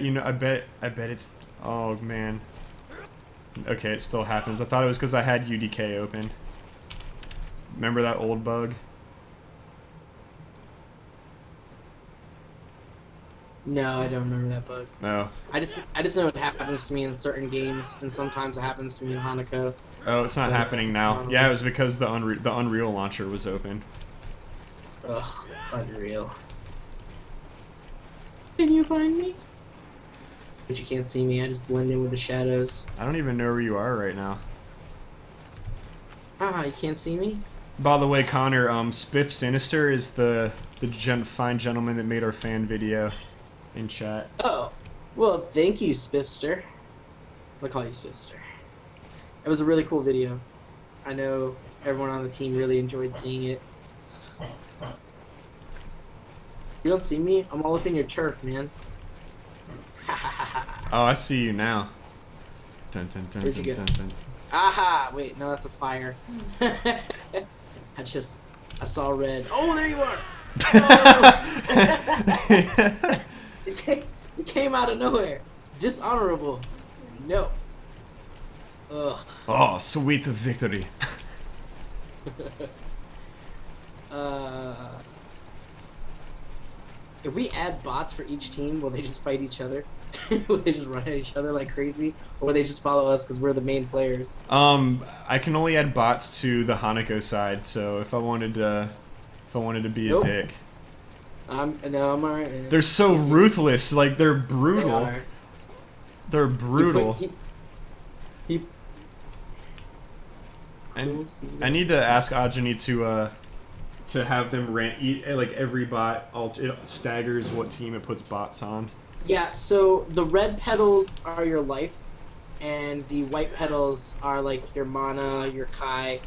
you know, I bet it's, oh man. Okay, it still happens. I thought it was because I had UDK open. Remember that old bug? No, I don't remember that bug. No. I just know it happens to me in certain games, and sometimes it happens to me in Hanako. Oh, it's not happening now. Yeah, it was because the Unreal launcher was open. Ugh, Unreal. Can you find me? But you can't see me, I just blend in with the shadows. I don't even know where you are right now. Ah, you can't see me? By the way, Connor, Spiff Sinister is the fine gentleman that made our fan video in chat. Oh, well, thank you, Spiffster. I'll call you Spiffster. It was a really cool video. I know everyone on the team really enjoyed seeing it. You don't see me? I'm all up in your turf, man. Oh, I see you now. Dun, dun, dun, Where'd you dun, go? dun, dun. Aha! Wait, no, that's a fire. I saw red. Oh, there you are! Oh! It came out of nowhere. Dishonorable. No. Ugh. Oh, sweet victory. If we add bots for each team, will they just fight each other? Will they just run at each other like crazy? Or will they just follow us because we're the main players? I can only add bots to the Hanako side, so if I wanted to be a dick. No, I'm alright. They're so ruthless, like they're brutal. They're brutal. And I need to ask Ajani to have them like every bot. It staggers what team it puts bots on. Yeah. So the red petals are your life, and the white petals are like your mana, your Kai,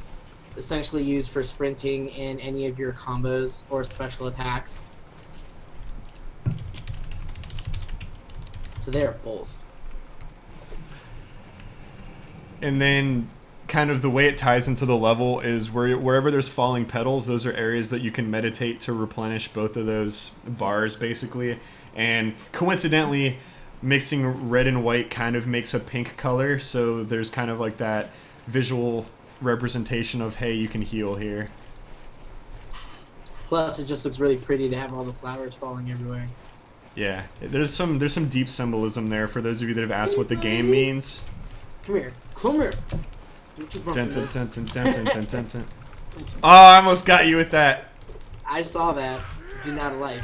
essentially used for sprinting in any of your combos or special attacks. So they're both. And then kind of the way it ties into the level is wherever there's falling petals, those are areas that you can meditate to replenish both of those bars, basically. And coincidentally, mixing red and white kind of makes a pink color, so there's kind of like that visual representation of, hey, you can heal here. Plus, it just looks really pretty to have all the flowers falling everywhere. Yeah, there's some deep symbolism there for those of you that have asked what the game means. Come here. Come here. Dun, dun, dun, dun, dun, dun, dun, dun, dun. Oh, I almost got you with that. I saw that. Did not like.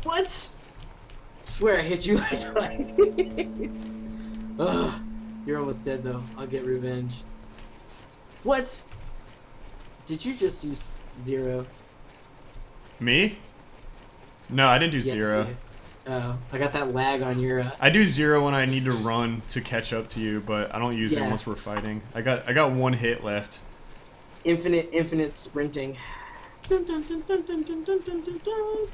What? I swear I hit you like twice. Ugh. You're almost dead though. I'll get revenge. What? Did you just use 0? Me? No, I didn't do Yes, 0. yeah. Oh, I got that lag on your. I do 0 when I need to run to catch up to you, but I don't use it once we're fighting. I got 1 hit left. Infinite sprinting. Dun, dun, dun, dun, dun, dun, dun, dun, dun, dun.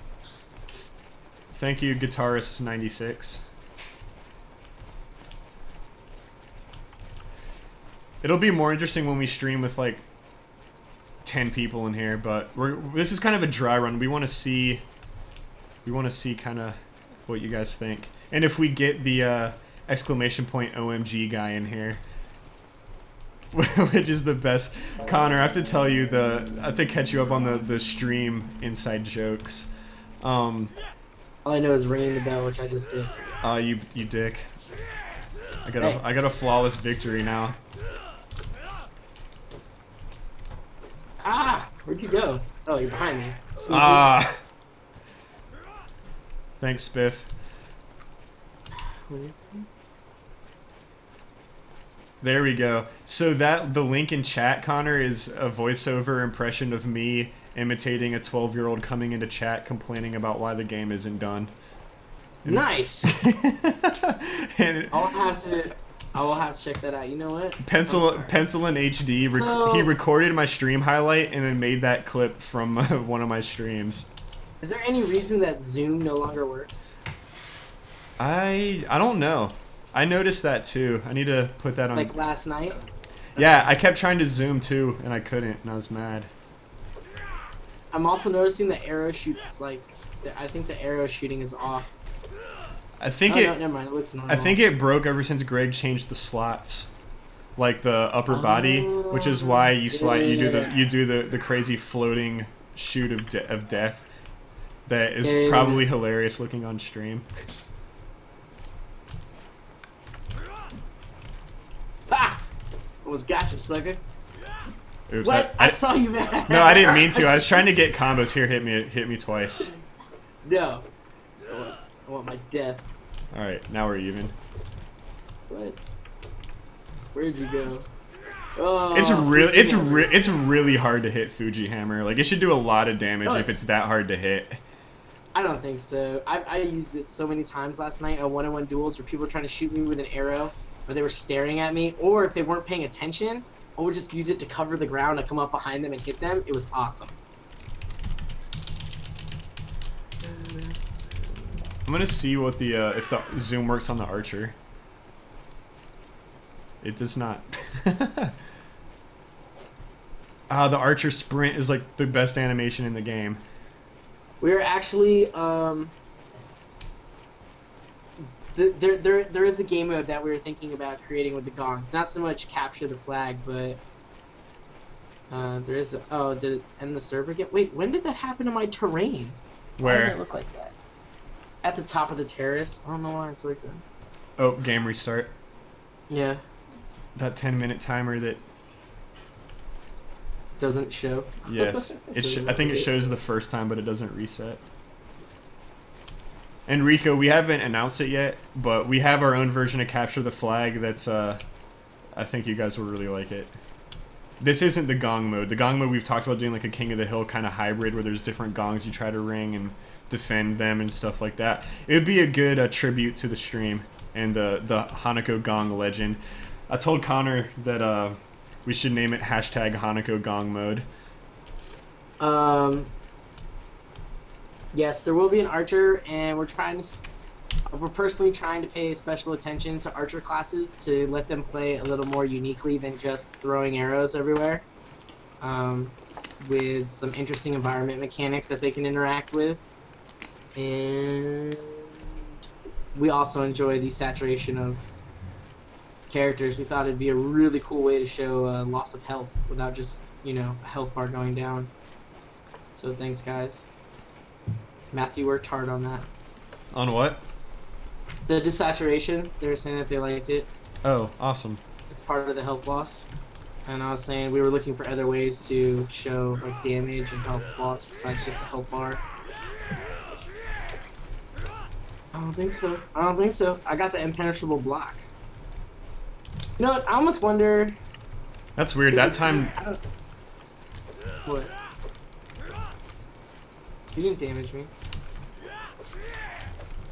Thank you, Guitarist 96. It'll be more interesting when we stream with like 10 people in here, but this is kind of a dry run. We want to see kind of what you guys think, and if we get the exclamation point OMG guy in here, which is the best. Connor, I have to tell you I have to catch you up on the stream inside jokes. All I know is ringing the bell, which I just did. You dick. I got a flawless victory now. Ah! Where'd you go? Oh, you're behind me. Sneaky. Ah! Thanks, Spiff. What is it? There we go. So the link in chat, Connor, is a voiceover impression of me imitating a 12-year-old coming into chat complaining about why the game isn't done. Nice! And I will have to check that out. You know what? Pencil in HD. He recorded my stream highlight and then made that clip from one of my streams. Is there any reason that Zoom no longer works? I don't know. I noticed that too. I need to put that on. Like last night? Yeah, I kept trying to zoom too, and I couldn't, and I was mad. I'm also noticing the arrow shoots like I think the arrow shooting is off. I think no, never mind. It looks normal. I think it broke ever since Greg changed the slots, like the upper body, which is why you you do the crazy floating shoot of death. That is probably hilarious looking on stream. Ha! Almost got you, sucker. Oops, What? I saw you, man. No, I didn't mean to. I was trying to get combos. Here, hit me twice. No. I want my death. All right, now we're even. What? Where'd you go? Oh, it's really hard to hit Fuji Hammer. Like, it should do a lot of damage if it's that hard to hit. I don't think so. I used it so many times last night on one-on-one duels where people were trying to shoot me with an arrow, or they were staring at me, or if they weren't paying attention, I would just use it to cover the ground and come up behind them and hit them. It was awesome. I'm gonna see what the if the zoom works on the archer. It does not. The archer sprint is like the best animation in the game. We're actually there is a game mode that we were thinking about creating with the gongs. Not so much capture the flag, but there is a, did it end the server again? Wait, when did that happen to my terrain? Where? Why does it look like that? At the top of the terrace. I don't know why it's like that. Oh, game restart. Yeah. That 10-minute timer that doesn't show. Yes, I think it shows the first time, but it doesn't reset. And Rico, we haven't announced it yet, but we have our own version of Capture the Flag that's, I think you guys will really like it. This isn't the gong mode. The gong mode, we've talked about doing like a King of the Hill kind of hybrid where there's different gongs you try to ring and defend them and stuff like that. It would be a good tribute to the stream and the Hanako Gong legend. I told Connor that we should name it #Hanako Gong Mode. Yes, there will be an archer, and we're personally trying to pay special attention to archer classes to let them play a little more uniquely than just throwing arrows everywhere. With some interesting environment mechanics that they can interact with. And we also enjoy the saturation of characters. We thought it'd be a really cool way to show loss of health without just, you know, a health bar going down. So thanks, guys. Matthew worked hard on that. On what? The desaturation. They were saying that they liked it. Oh, awesome. It's part of the health loss. And I was saying we were looking for other ways to show like damage and health loss besides just a health bar. I don't think so. I don't think so. I got the impenetrable block. You know what? I almost wonder. That's weird. That time. What? You didn't damage me.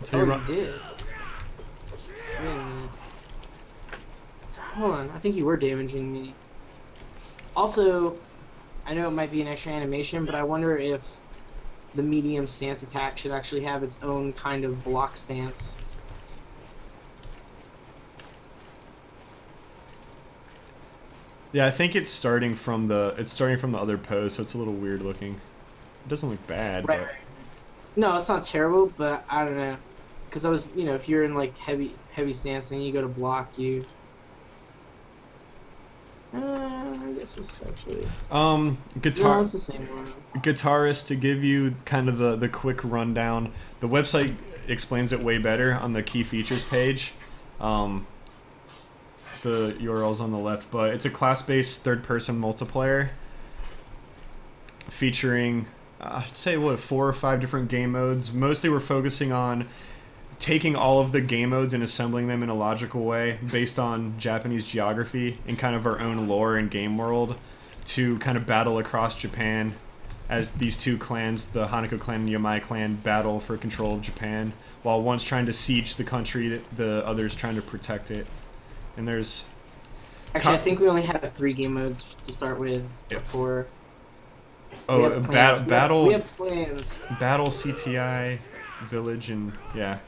So you did. Wait a minute. Hold on. I think you were damaging me. Also, I know it might be an extra animation, but I wonder if the medium stance attack should actually have its own kind of block stance. Yeah, I think it's starting from the other pose, so it's a little weird looking. It doesn't look bad, right. But no, it's not terrible, but I don't know, because I was, you know, if you're in like heavy stance and you go to block, you. I guess it's actually. Guitar. No, it's the same one. Guitarist, to give you kind of the quick rundown. The website explains it way better on the key features page. The URL's on the left, but it's a class-based third-person multiplayer featuring, I'd say, 4 or 5 different game modes. Mostly we're focusing on taking all of the game modes and assembling them in a logical way based on Japanese geography and kind of our own lore and game world to kind of battle across Japan as these two clans, the Hanako clan and Yamai clan, battle for control of Japan, while one's trying to siege the country, the other's trying to protect it. And there's... Actually, I think we only had 3 game modes to start with before... Oh, battle... We have plans. Battle, CTI, Village, and... yeah.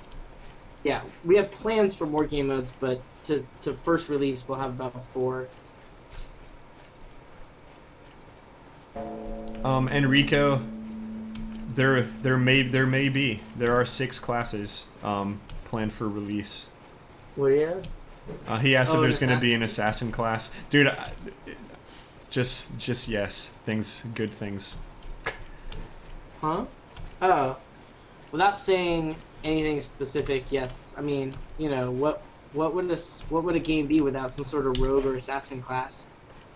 Yeah, we have plans for more game modes, but to first release, we'll have about 4. Enrico, There may be. There are 6 classes planned for release. What do you have? He asked if there's going to be an assassin class. Dude, just yes. Good things. Huh? Oh. Without saying anything specific, yes. I mean, you know, what would a game be without some sort of rogue or assassin class?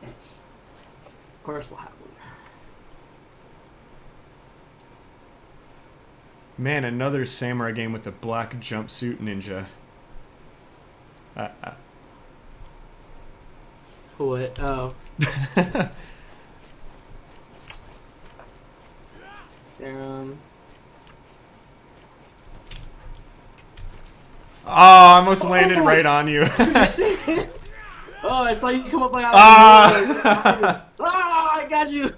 Of course we'll have one. Man, another samurai game with a black jumpsuit ninja. What? Oh. Oh, I almost landed right on you. Oh, I saw you come up like Ah! Ah, I got you.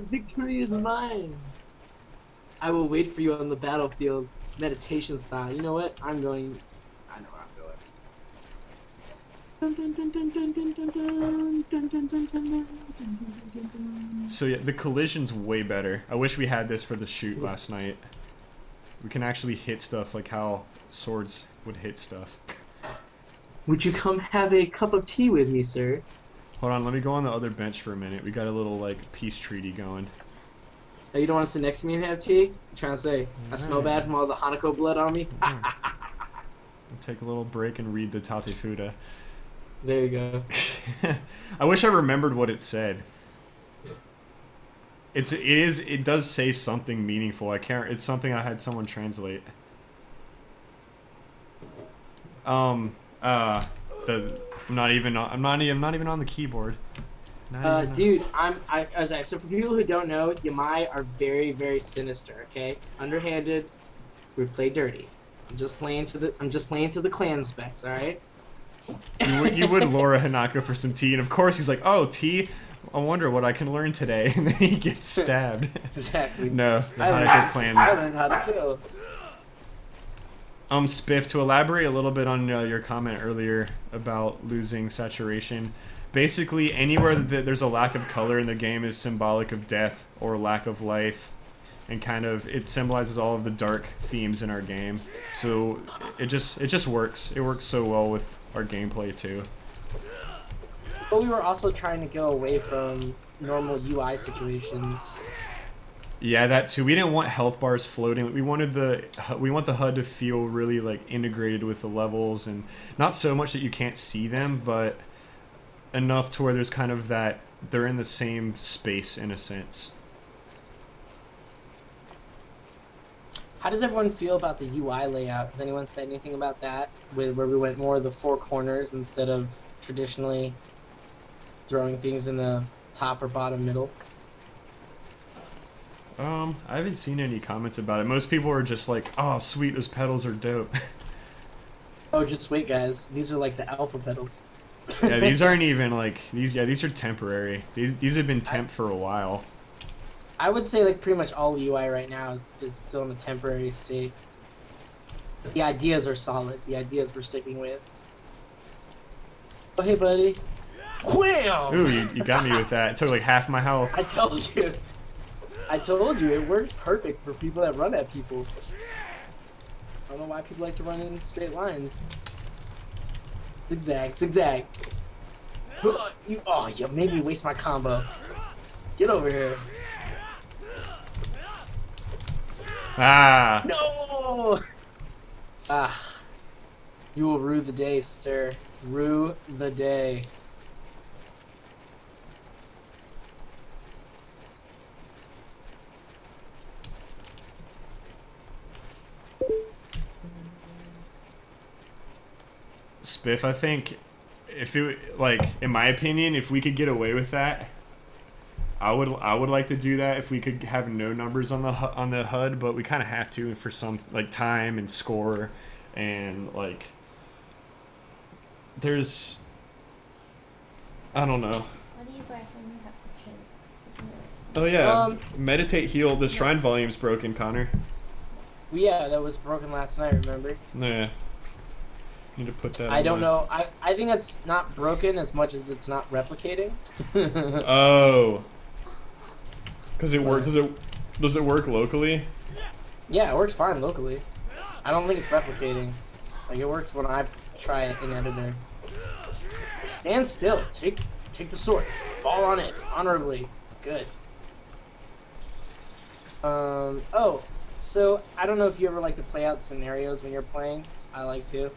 Victory is mine. I will wait for you on the battlefield, meditation style. You know what? I know where I'm going. So yeah, the collision's way better. I wish we had this for the shoot last night. We can actually hit stuff like how swords would hit stuff. Would you come have a cup of tea with me, sir? Hold on, let me go on the other bench for a minute. We got a little like peace treaty going. Oh, you don't want to sit next to me and have tea? I'm trying to say, I smell bad from all the Hanako blood on me. We'll take a little break and read the Tate Fuda. There you go. I wish I remembered what it said. It does say something meaningful. I can't. It's something I had someone translate. I'm not even on the keyboard. Dude, so for people who don't know, Yamai are very, very sinister. Okay, underhanded. We play dirty. I'm just playing to the clan specs. All right. You would lure Hanako for some tea, and of course he's like, "Oh, tea. I wonder what I can learn today," and then he gets stabbed. Exactly. No, the Hanako clan. I learned how to kill. Spiff, to elaborate a little bit on your comment earlier about losing saturation. Basically, anywhere that there's a lack of color in the game is symbolic of death or lack of life, and kind of it symbolizes all of the dark themes in our game. So it just works. It works so well with our gameplay too. But we were also trying to go away from normal UI situations. Yeah, that too. We didn't want health bars floating. We want the HUD to feel really like integrated with the levels, and not so much that you can't see them, but enough to where there's kind of that they're in the same space in a sense. How does everyone feel about the UI layout? Has anyone said anything about that? Where we went more of the 4 corners instead of traditionally throwing things in the top or bottom middle? I haven't seen any comments about it. Most people are just like, "Oh, sweet, those pedals are dope." Oh, just wait, guys. These are like the alpha pedals. Yeah, these aren't even like these. Yeah, these are temporary. These have been temp for a while. I would say like pretty much all UI right now is still in a temporary state. The ideas are solid. The ideas we're sticking with. Oh, hey, buddy. Wham! Ooh, you got me with that. It took like half my health. I told you. I told you, it works perfect for people that run at people. I don't know why people like to run in straight lines. Zigzag, zigzag. You made me waste my combo. Get over here. Ah. No! Ah. You will rue the day, sir. Rue the day. Spiff, I think if it, like, in my opinion, if we could get away with that, I would like to do that if we could have no numbers on the HUD, but we kind of have to for some like time and score, and like there's I don't know. What do you buy when you have such a Oh yeah, meditate, heal. The shrine volume's broken, Connor. Yeah, that was broken last night. Remember? Yeah. Need to put that. I don't know. I think it's not broken as much as it's not replicating. Oh. Because it works. Does it work locally? Yeah, it works fine locally. I don't think it's replicating. Like, it works when I try it in editor. Stand still. Take the sword. Fall on it. Honorably. Good. Oh, so I don't know if you ever like to play out scenarios when you're playing. I like to.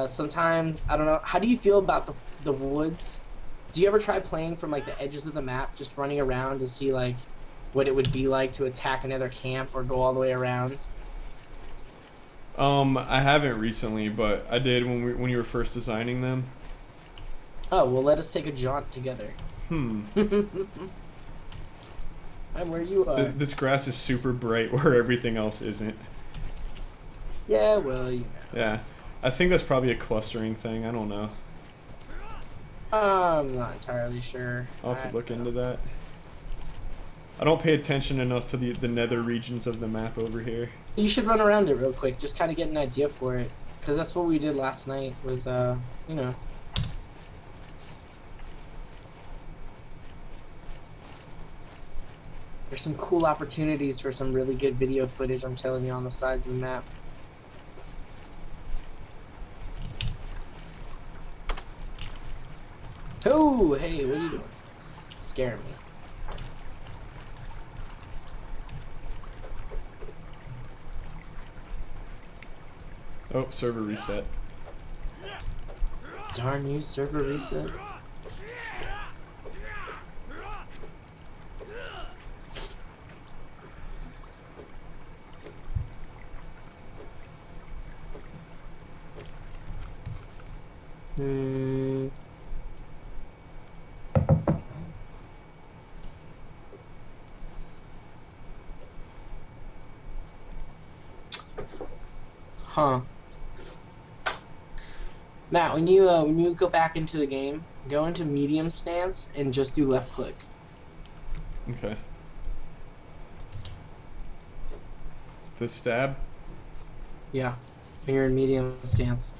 Sometimes, I don't know. How do you feel about the woods? Do you ever try playing from like the edges of the map, just running around to see like what it would be like to attack another camp or go all the way around? I haven't recently, but I did when you were first designing them. Oh, well, let us take a jaunt together. I'm where you are. This grass is super bright where everything else isn't. Yeah, well, you know. Yeah. I think that's probably a clustering thing. I don't know. I'm not entirely sure. I'll have to look into that. I don't pay attention enough to the nether regions of the map over here. You should run around it real quick, just kind of get an idea for it. Because that's what we did last night, was, you know. There's some cool opportunities for some really good video footage, I'm telling you, on the sides of the map. Oh, hey, what are you doing? Scaring me. Oh, server reset. Darn you, server reset. Huh. Matt, when you go back into the game, go into medium stance and just do left click. Okay. The stab? Yeah. When you're in medium stance.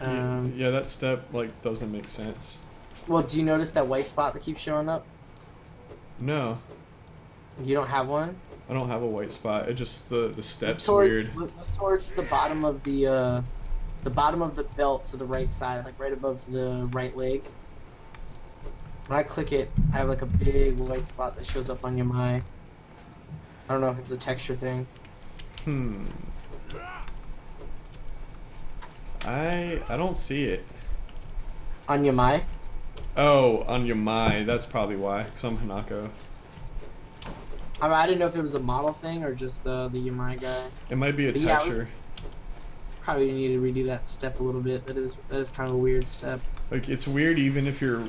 Yeah, that step like doesn't make sense. Well, do you notice that white spot that keeps showing up? No. You don't have one? I don't have a white spot. It just the step's Look weird. Look towards the bottom of the bottom of the belt to the right side, like right above the right leg. When I click it, I have like a big white spot that shows up on your eye. I don't know if it's a texture thing. I don't see it. On your eye? Oh, on your Mai. That's probably why. Cause I'm Hanako. I didn't know if it was a model thing or just the Yamai guy. It might be a But yeah, texture. Probably need to redo that step a little bit. That is kind of a weird step. Like it's weird even if you're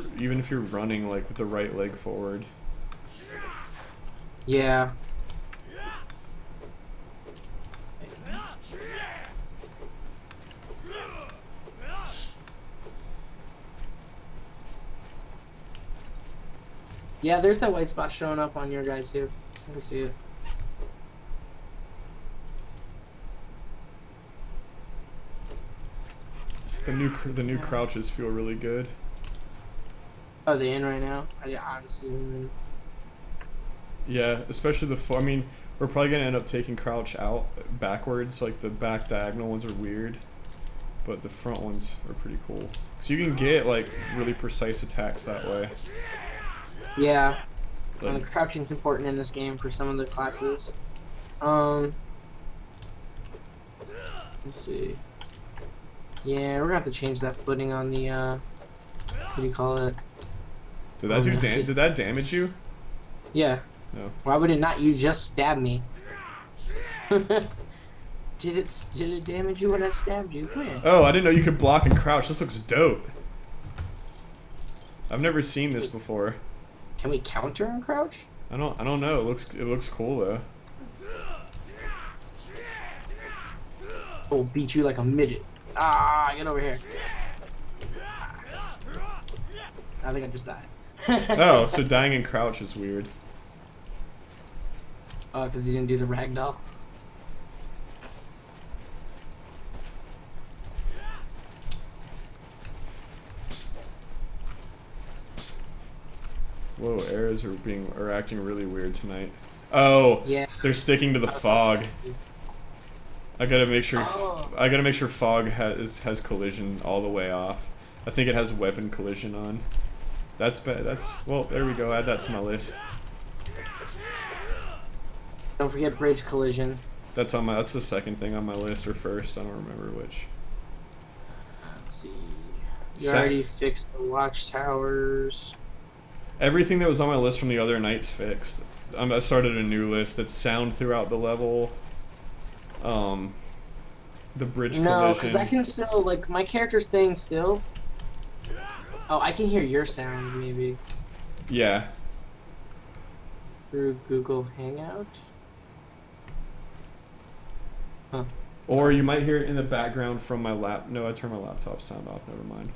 running like with the right leg forward. Yeah. Yeah, there's that white spot showing up on your guys too. I can see it. The new crouches feel really good. Oh, they in right now? I honestly didn't. Yeah, especially I mean, we're probably gonna end up taking crouch out backwards. Like the back diagonal ones are weird, but the front ones are pretty cool. So you can get like really precise attacks that way. Yeah. Like, Crouching's important in this game for some of the classes. Let's see. Yeah, we're gonna have to change that footing on the what do you call it? did that damage you? Yeah. No. Why would it not? You just stabbed me. Did it damage you when I stabbed you? Come here. Oh, I didn't know you could block and crouch. This looks dope. I've never seen this before. Can we counter and crouch? I don't know. It looks cool though. I'll beat you like a midget. Ah, get over here. I think I just died. Oh, so dying in crouch is weird. Oh, because you didn't do the ragdoll. Whoa, arrows are acting really weird tonight. Oh, Yeah. they're sticking to the fog. I gotta make sure. Oh. I gotta make sure fog has collision all the way off. I think it has weapon collision on. That's bad. Well. There we go. Add that to my list. Don't forget bridge collision. That's on my. That's the second thing on my list, or first. I don't remember which. Let's see. You already fixed the watchtowers. Everything that was on my list from the other nights fixed. I started a new list that's sound throughout the level. The bridge collision. No, because I can still, like, my character's staying still. Oh, I can hear your sound, maybe. Yeah. Through Google Hangout? Huh. Or you might hear it in the background from my lap. No, I turned my laptop sound off. Never mind.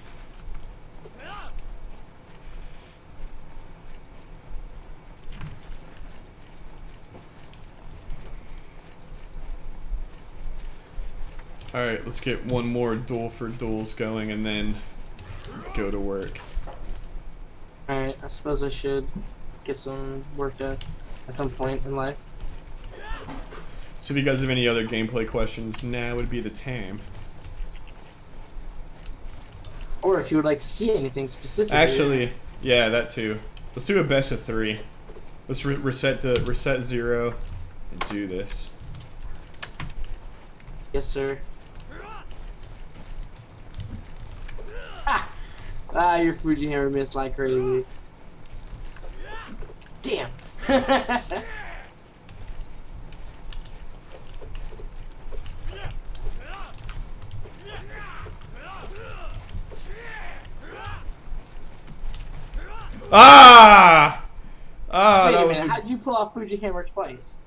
Alright, let's get one more duel for duels going and then go to work. Alright, I suppose I should get some work done at some point in life. So if you guys have any other gameplay questions, now would be the time. Or if you would like to see anything specific. Actually, yeah, that too. Let's do a best of 3. Let's reset 0 and do this. Yes, sir. Ah, your Fuji hammer missed like crazy. Damn. Ah! Wait that a was minute, how'd you pull off Fuji hammer twice?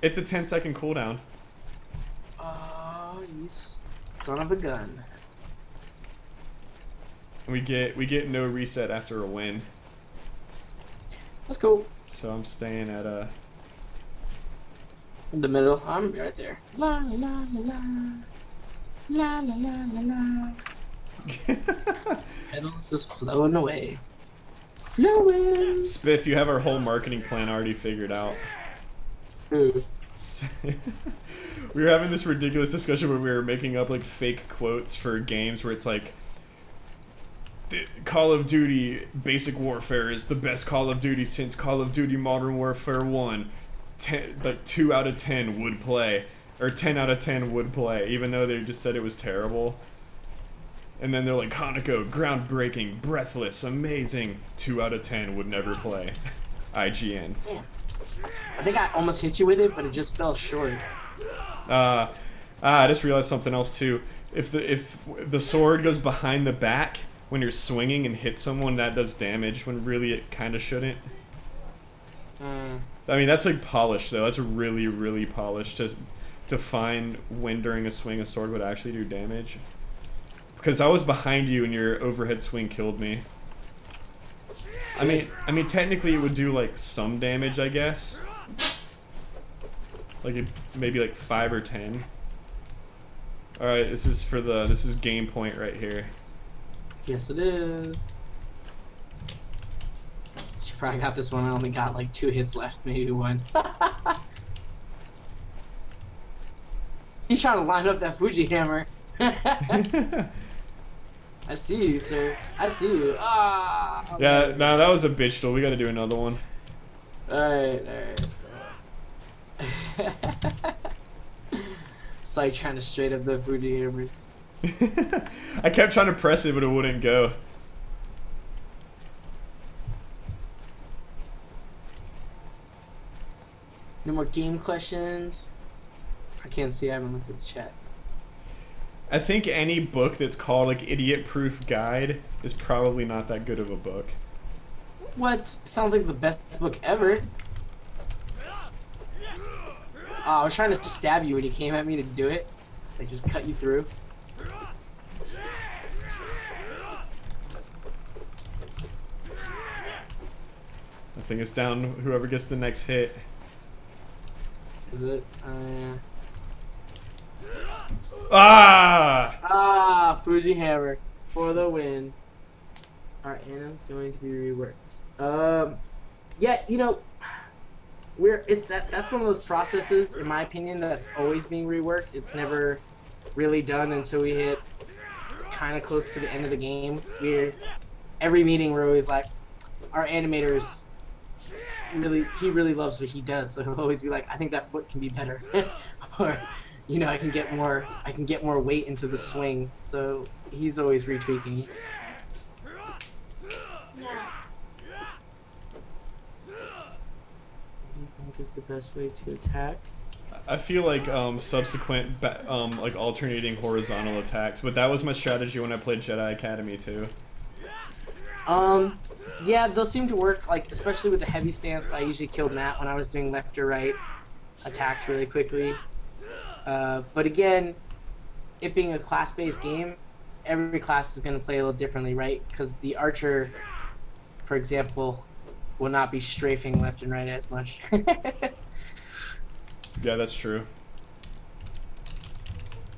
It's a 10-second cooldown. Oh, you son of a gun. We get no reset after a win. That's cool. So I'm staying at a. In the middle, I'm right there. La la la la. La la la la la. Pedals just flowing away. Flowing. Spiff, you have our whole marketing plan already figured out. Ooh. We were having this ridiculous discussion where we were making up like fake quotes for games where it's like, Call of Duty Basic Warfare is the best Call of Duty since Call of Duty Modern Warfare 1. Like 2 out of 10 would play, or 10 out of 10 would play, even though they just said it was terrible. And then they're like, Hanako, groundbreaking, breathless, amazing. 2 out of 10 would never play. IGN. Damn. I think I almost hit you with it, but it just fell short. I just realized something else too. If the sword goes behind the back when you're swinging and hit someone, that does damage when really it kind of shouldn't. I mean, that's like polished though. That's really, really polished to find when during a swing a sword would actually do damage. Because I was behind you and your overhead swing killed me. I mean, technically it would do like some damage, I guess. Like maybe like 5 or 10. All right, this is game point right here. Yes, it is. She probably got this one. I only got like 2 hits left, maybe 1. He's trying to line up that Fuji hammer. I see you, sir. I see you. Ah. Yeah, no, that was a bitch duel. We got to do another one. Alright. It's like trying to straight up the Fuji hammer. I kept trying to press it, but it wouldn't go. No more game questions. I can't see. I haven't looked at the chat. I think any book that's called like Idiot Proof Guide is probably not that good of a book. What? Sounds like the best book ever. I was trying to stab you when you came at me to do it. I just cut you through. I think it's down whoever gets the next hit. Is it? Ah! Fuji hammer for the win. Our anim's going to be reworked. Yeah, that's one of those processes, in my opinion, that's always being reworked. It's never really done until we hit kind of close to the end of the game. Every meeting we're always like, our animators he really loves what he does, so he'll always be like, I think that foot can be better, or I can get more weight into the swing. So he's always retweaking. Yeah. What do you think is the best way to attack? I feel like subsequent like alternating horizontal attacks, but that was my strategy when I played Jedi Academy too. Yeah, those seem to work, like, especially with the heavy stance. I usually killed Matt when I was doing left or right attacks really quickly. But again, it being a class-based game, every class is going to play a little differently, right? Because the archer, for example, will not be strafing left and right as much. Yeah, that's true.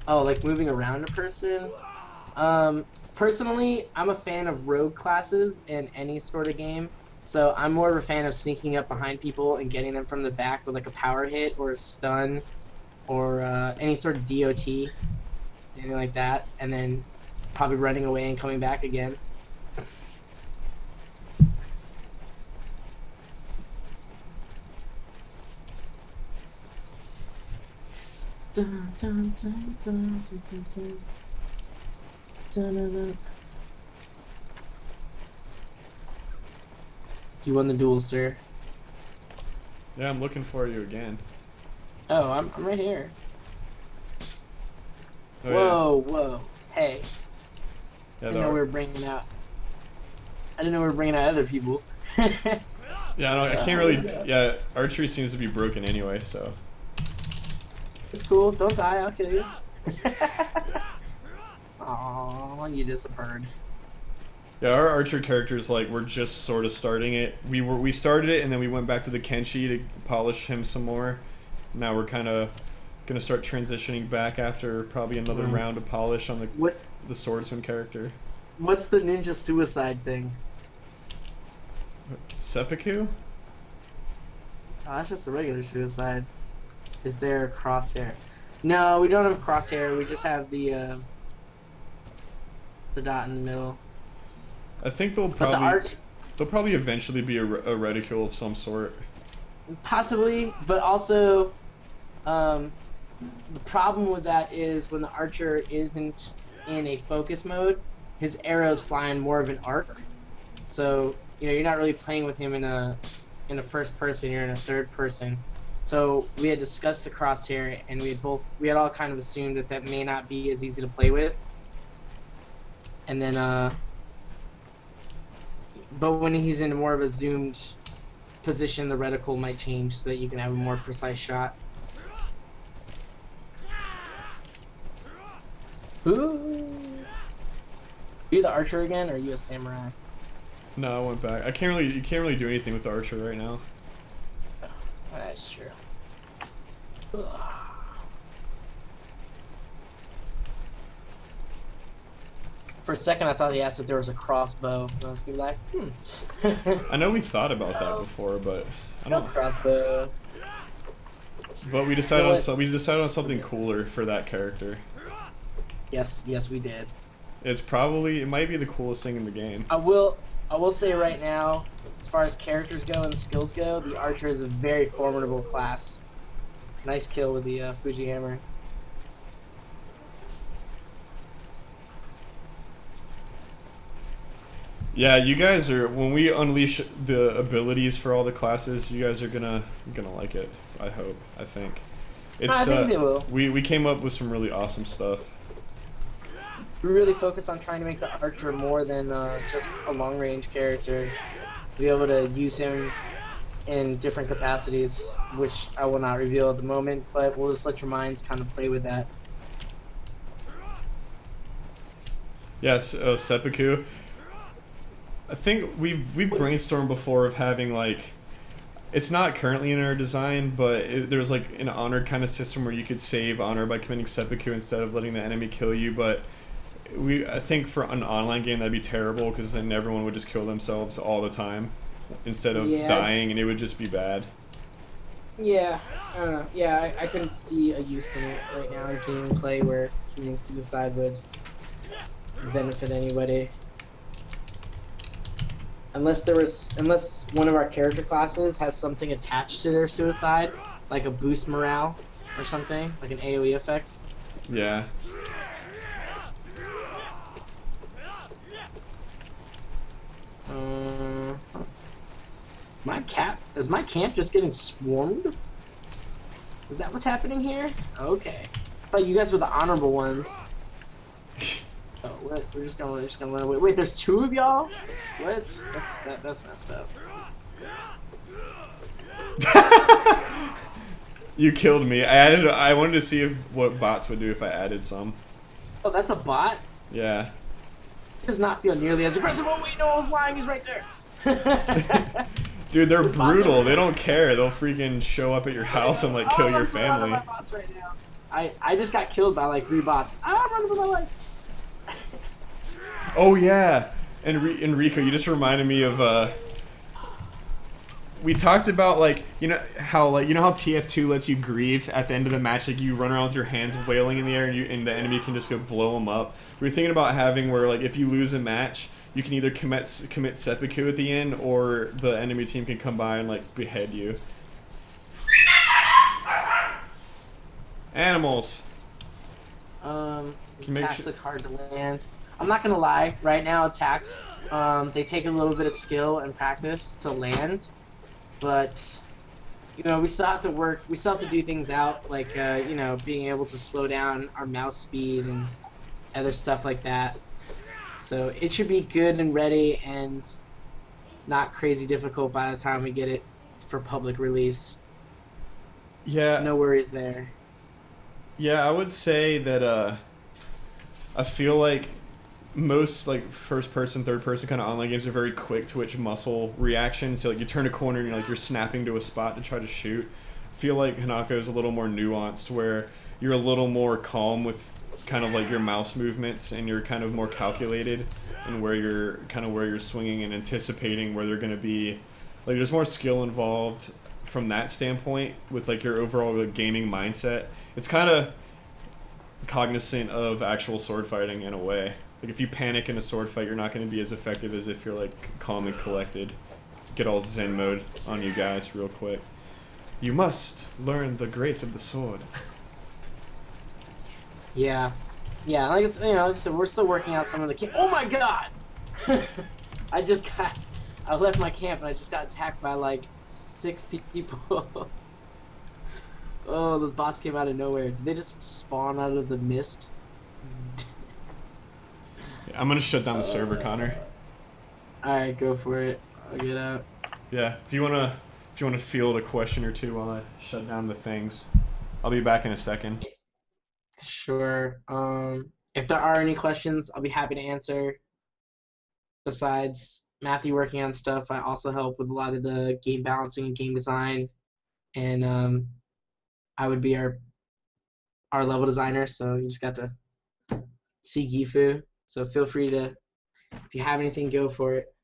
Oh, like moving around a person? Personally, I'm a fan of rogue classes in any sort of game. So I'm more of a fan of sneaking up behind people and getting them from the back with like a power hit or a stun or any sort of DOT, anything like that, and then probably running away and coming back again. Dun, dun, dun, dun, dun, dun, dun. Dun, dun, dun. You won the duel, sir. Yeah, I'm looking for you again. Oh, I'm right here. Oh, Whoa, whoa. Hey. Yeah, I didn't know we were bringing out. I didn't know we were bringing out other people. yeah, no, I can't really. Yeah, archery seems to be broken anyway, so. It's cool. Don't die. I'll kill you. Aw, you disappeared. Yeah, our archer characters, like, we're just sort of starting it. We started it and then we went back to the Kenshi to polish him some more. Now we're kind of gonna start transitioning back after probably another round of polish on the swordsman character. What's the ninja suicide thing? Seppuku? Oh, that's just a regular suicide. Is there a crosshair? No, we don't have a crosshair. We just have the dot in the middle. I think they'll probably eventually be a reticule of some sort. Possibly, but also the problem with that is when the archer isn't in a focus mode, his arrows fly in more of an arc. So you're not really playing with him in a first person. You're in a third person. So we had discussed the crosshair, and we had all kind of assumed that may not be as easy to play with. And then but when he's in more of a zoomed position, the reticle might change so that you can have a more precise shot. Ooh. Are you the archer again, or are you a samurai? No, I went back. You can't really do anything with the archer right now. Oh, that's true. Ugh. For a second, I thought he asked if there was a crossbow. I was gonna be like, I know we thought about that before, but I no don't. crossbow. But we decided on something cooler for that character. Yes, we did. It might be the coolest thing in the game. I will say right now, as far as characters go and skills go, the archer is a very formidable class. Nice kill with the Fuji hammer. Yeah, you guys are, when we unleash the abilities for all the classes, you guys are gonna like it. I hope. I think. I think they will. We came up with some really awesome stuff. We really focus on trying to make the archer more than just a long range character. To be able to use him in different capacities, which I will not reveal at the moment, but we'll just let your minds kind of play with that. Yes, seppuku. I think we've brainstormed before of having, like, it's not currently in our design, but there's like an honored kind of system where you could save honor by committing seppuku instead of letting the enemy kill you. But I think for an online game that'd be terrible, because then everyone would just kill themselves all the time. instead of Yeah. dying, and it would just be bad. Yeah, I don't know. Yeah, I couldn't see a use in it right now in gameplay where committing suicide would benefit anybody. Unless one of our character classes has something attached to their suicide, like a boost morale or something, like an AoE effect. Yeah. Is my camp just getting swarmed? Is that what's happening here? Okay. I thought you guys were the honorable ones. Oh, what? We're just gonna run away. Wait, there's two of y'all? What? That's messed up. You killed me. I wanted to see what bots would do if I added some. Oh, that's a bot? Yeah. It does not feel nearly as aggressive. Oh wait, no, I was lying. He's right there. Dude, they're brutal. They don't care. They'll freaking show up at your house and like kill your family. My bots right now. I just got killed by like 3 bots. I'm running for my life. Oh yeah, Enrico, you just reminded me of we talked about like you know how TF2 lets you grieve at the end of the match, like you run around with your hands wailing in the air and the enemy can just go blow them up. We were thinking about having where like if you lose a match, you can either commit seppuku at the end, or the enemy team can come by and like behead you. Animals. Attacks look hard to land. I'm not gonna lie. Right now, attacks they take a little bit of skill and practice to land, but you know we still have to work. We still have to do things out, like you know, being able to slow down our mouse speed and other stuff like that. So it should be good and ready and not crazy difficult by the time we get it for public release. Yeah. So no worries there. Yeah, I would say that I feel like most like first person, third person kind of online games are very quick twitch muscle reactions. So like you turn a corner and you're snapping to a spot to try to shoot. I feel like Hanako is a little more nuanced, where you're a little more calm with kind of like your mouse movements, and you're kind of more calculated in where you're swinging and anticipating where they're going to be. Like there's more skill involved from that standpoint with like your overall like, gaming mindset. It's kind of cognizant of actual sword fighting in a way. Like if you panic in a sword fight, you're not going to be as effective as if you're like calm and collected. Get all Zen mode on you guys real quick. You must learn the grace of the sword. Yeah, like it's, you know, so we're still working out some of the oh my god! I left my camp and I just got attacked by like 6 people. Oh, those bots came out of nowhere. Did they just spawn out of the mist? I'm gonna shut down the server, Connor. Alright, go for it. I'll get out. Yeah, if you wanna field a question or two while I shut down the things, I'll be back in a second. Sure. If there are any questions, I'll be happy to answer. Besides Matthew working on stuff, I also help with a lot of the game balancing and game design, and I would be our level designer. So you just got to see Gifu. So feel free to, if you have anything, go for it.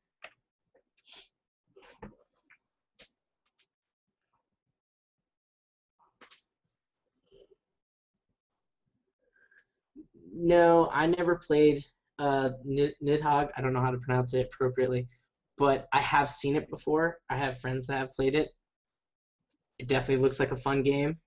No, I never played Nidhogg. I don't know how to pronounce it appropriately, but I have seen it before. I have friends that have played it. It definitely looks like a fun game.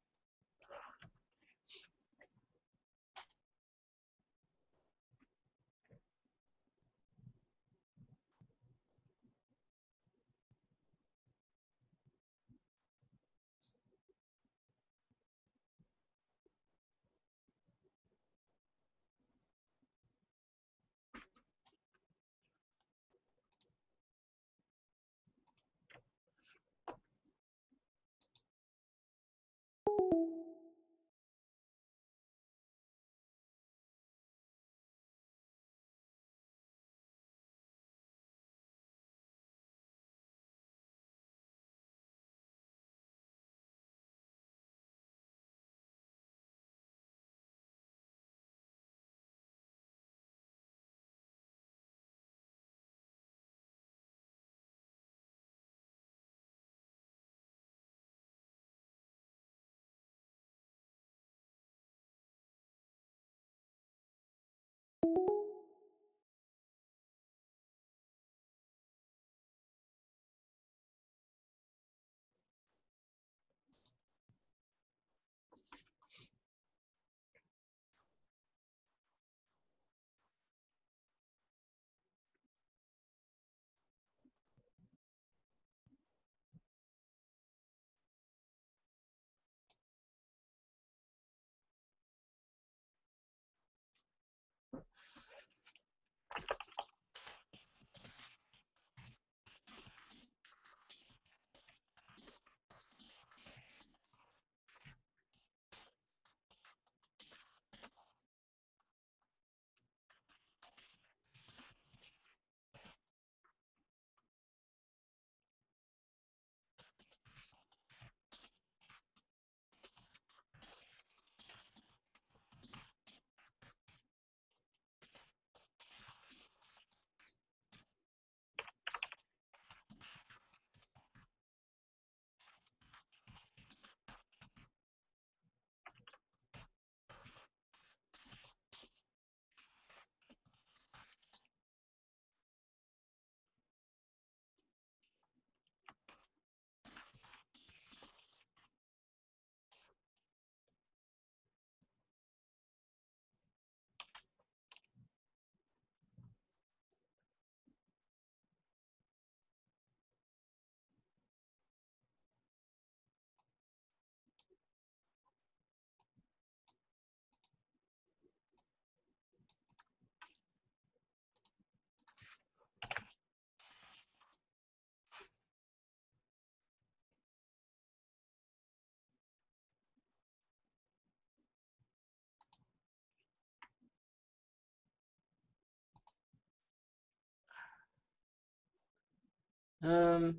Um,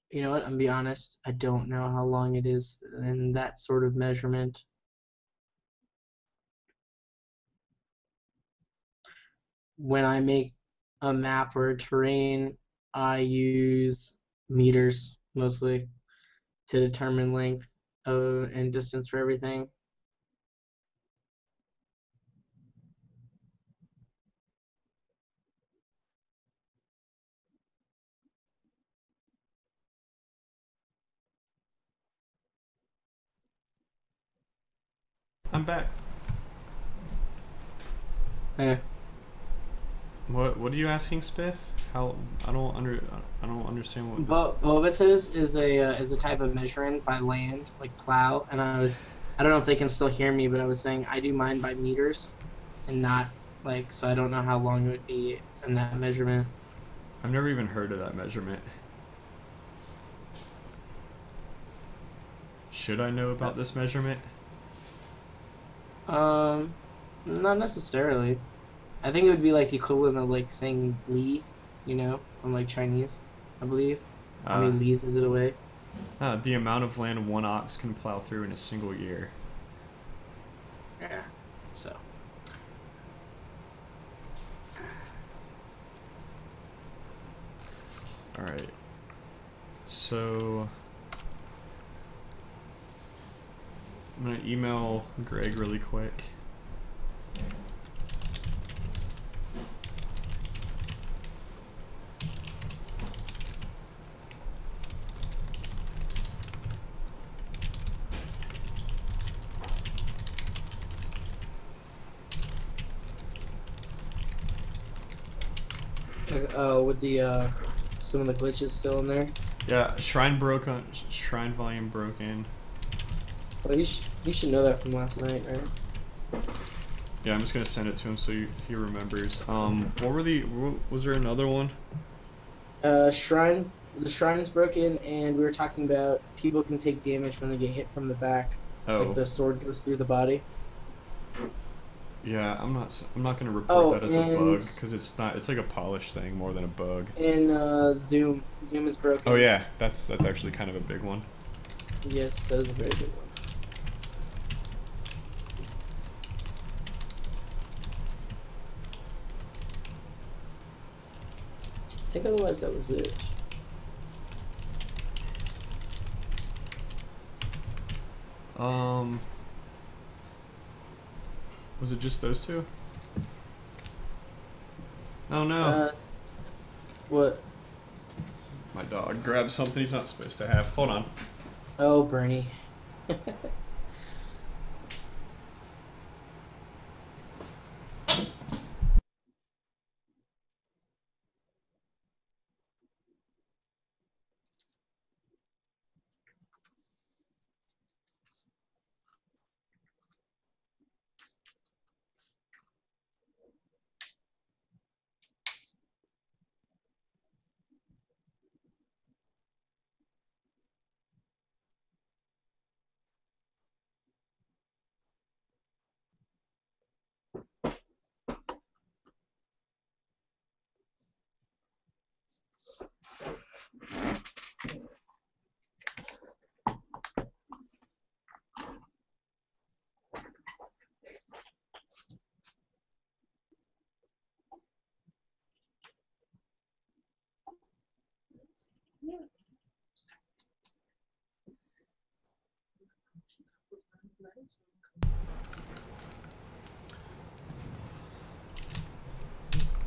you know what? I'm gonna be honest. I don't know how long it is in that sort of measurement. When I make a map or a terrain, I use meters mostly to determine length and distance for everything. I'm back. Eh. What are you asking, Spiff? How I don't understand what this. Bovises is a type of measuring by land, like plow. And I don't know if they can still hear me, but I was saying I do mine by meters, and not like so. I don't know how long it would be in that measurement. I've never even heard of that measurement. Should I know about this measurement? Um, Not necessarily. I think it would be like the equivalent of like saying li, from like Chinese, I believe. How Uh, many lees is it away? the amount of land one ox can plow through in a single year. Yeah. So. All right. So I'm gonna email Greg really quick. With the some of the glitches still in there. Yeah, shrine volume broken. Well, you should know that from last night, right? Yeah, I'm just gonna send it to him so he remembers. Was there another one? The shrine's broken, and we were talking about people can take damage when they get hit from the back. Oh. Like the sword goes through the body. Yeah, I'm not gonna report that as a bug and- because it's like a polish thing more than a bug. And Zoom is broken. Oh yeah, that's actually kind of a big one. Yes, that is a very big one. I think otherwise that was it. Was it just those two? Oh no. What? My dog grabbed something he's not supposed to have. Hold on. Oh, Bernie.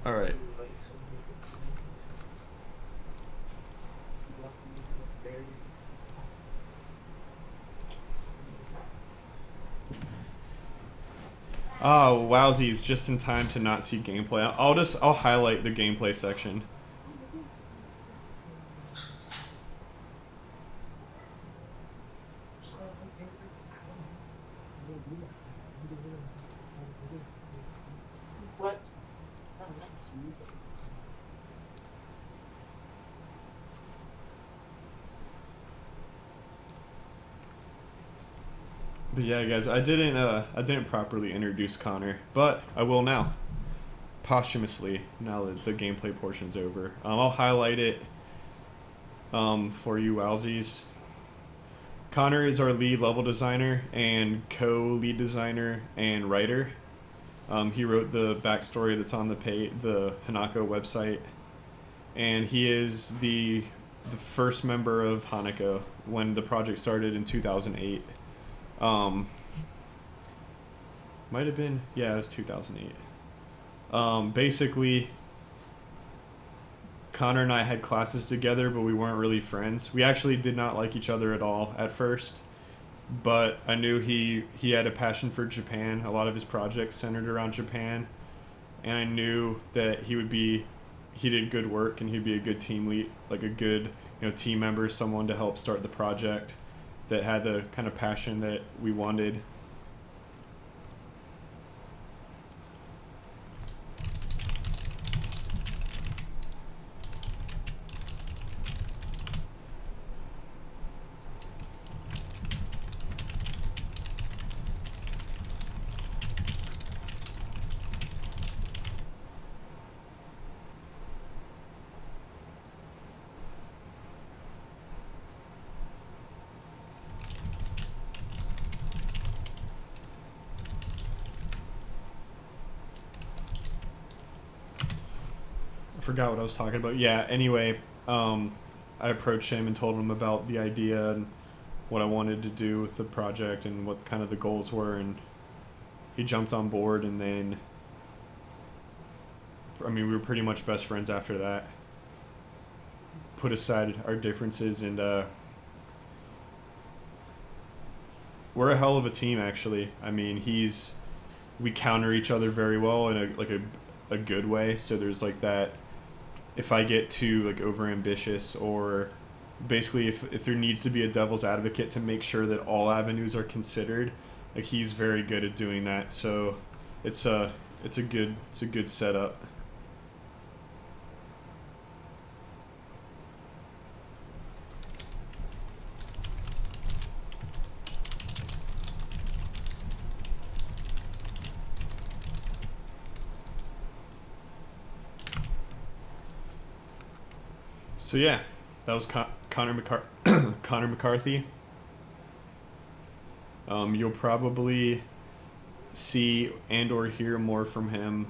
All right. Oh, wowsies, just in time to not see gameplay. I'll highlight the gameplay section. What? But yeah, guys, I didn't properly introduce Connor, but I will now. Posthumously, now that the gameplay portion's over. I'll highlight it for you wowsies. Connor is our lead level designer and co-lead designer and writer. He wrote the backstory that's on the Hanako website, and he is the first member of Hanako when the project started in 2008. Might have been, yeah, it was 2008. Basically, Connor and I had classes together, but we weren't really friends. We actually did not like each other at all at first, but I knew he had a passion for Japan. A lot of his projects centered around Japan, and I knew that he did good work and he'd be a good team lead, like a good team member, someone to help start the project that had the kind of passion that we wanted. Forgot what I was talking about. Yeah, anyway, I approached him and told him about the idea and what I wanted to do with the project and what kind of the goals were, and he jumped on board, and then we were pretty much best friends after that. Put aside our differences, and we're a hell of a team, actually. We counter each other very well in a good way, so there's like that. If I get too over ambitious, or basically if there needs to be a devil's advocate to make sure that all avenues are considered, he's very good at doing that. So it's a good setup. So yeah, that was Connor McCarthy. You'll probably see and or hear more from him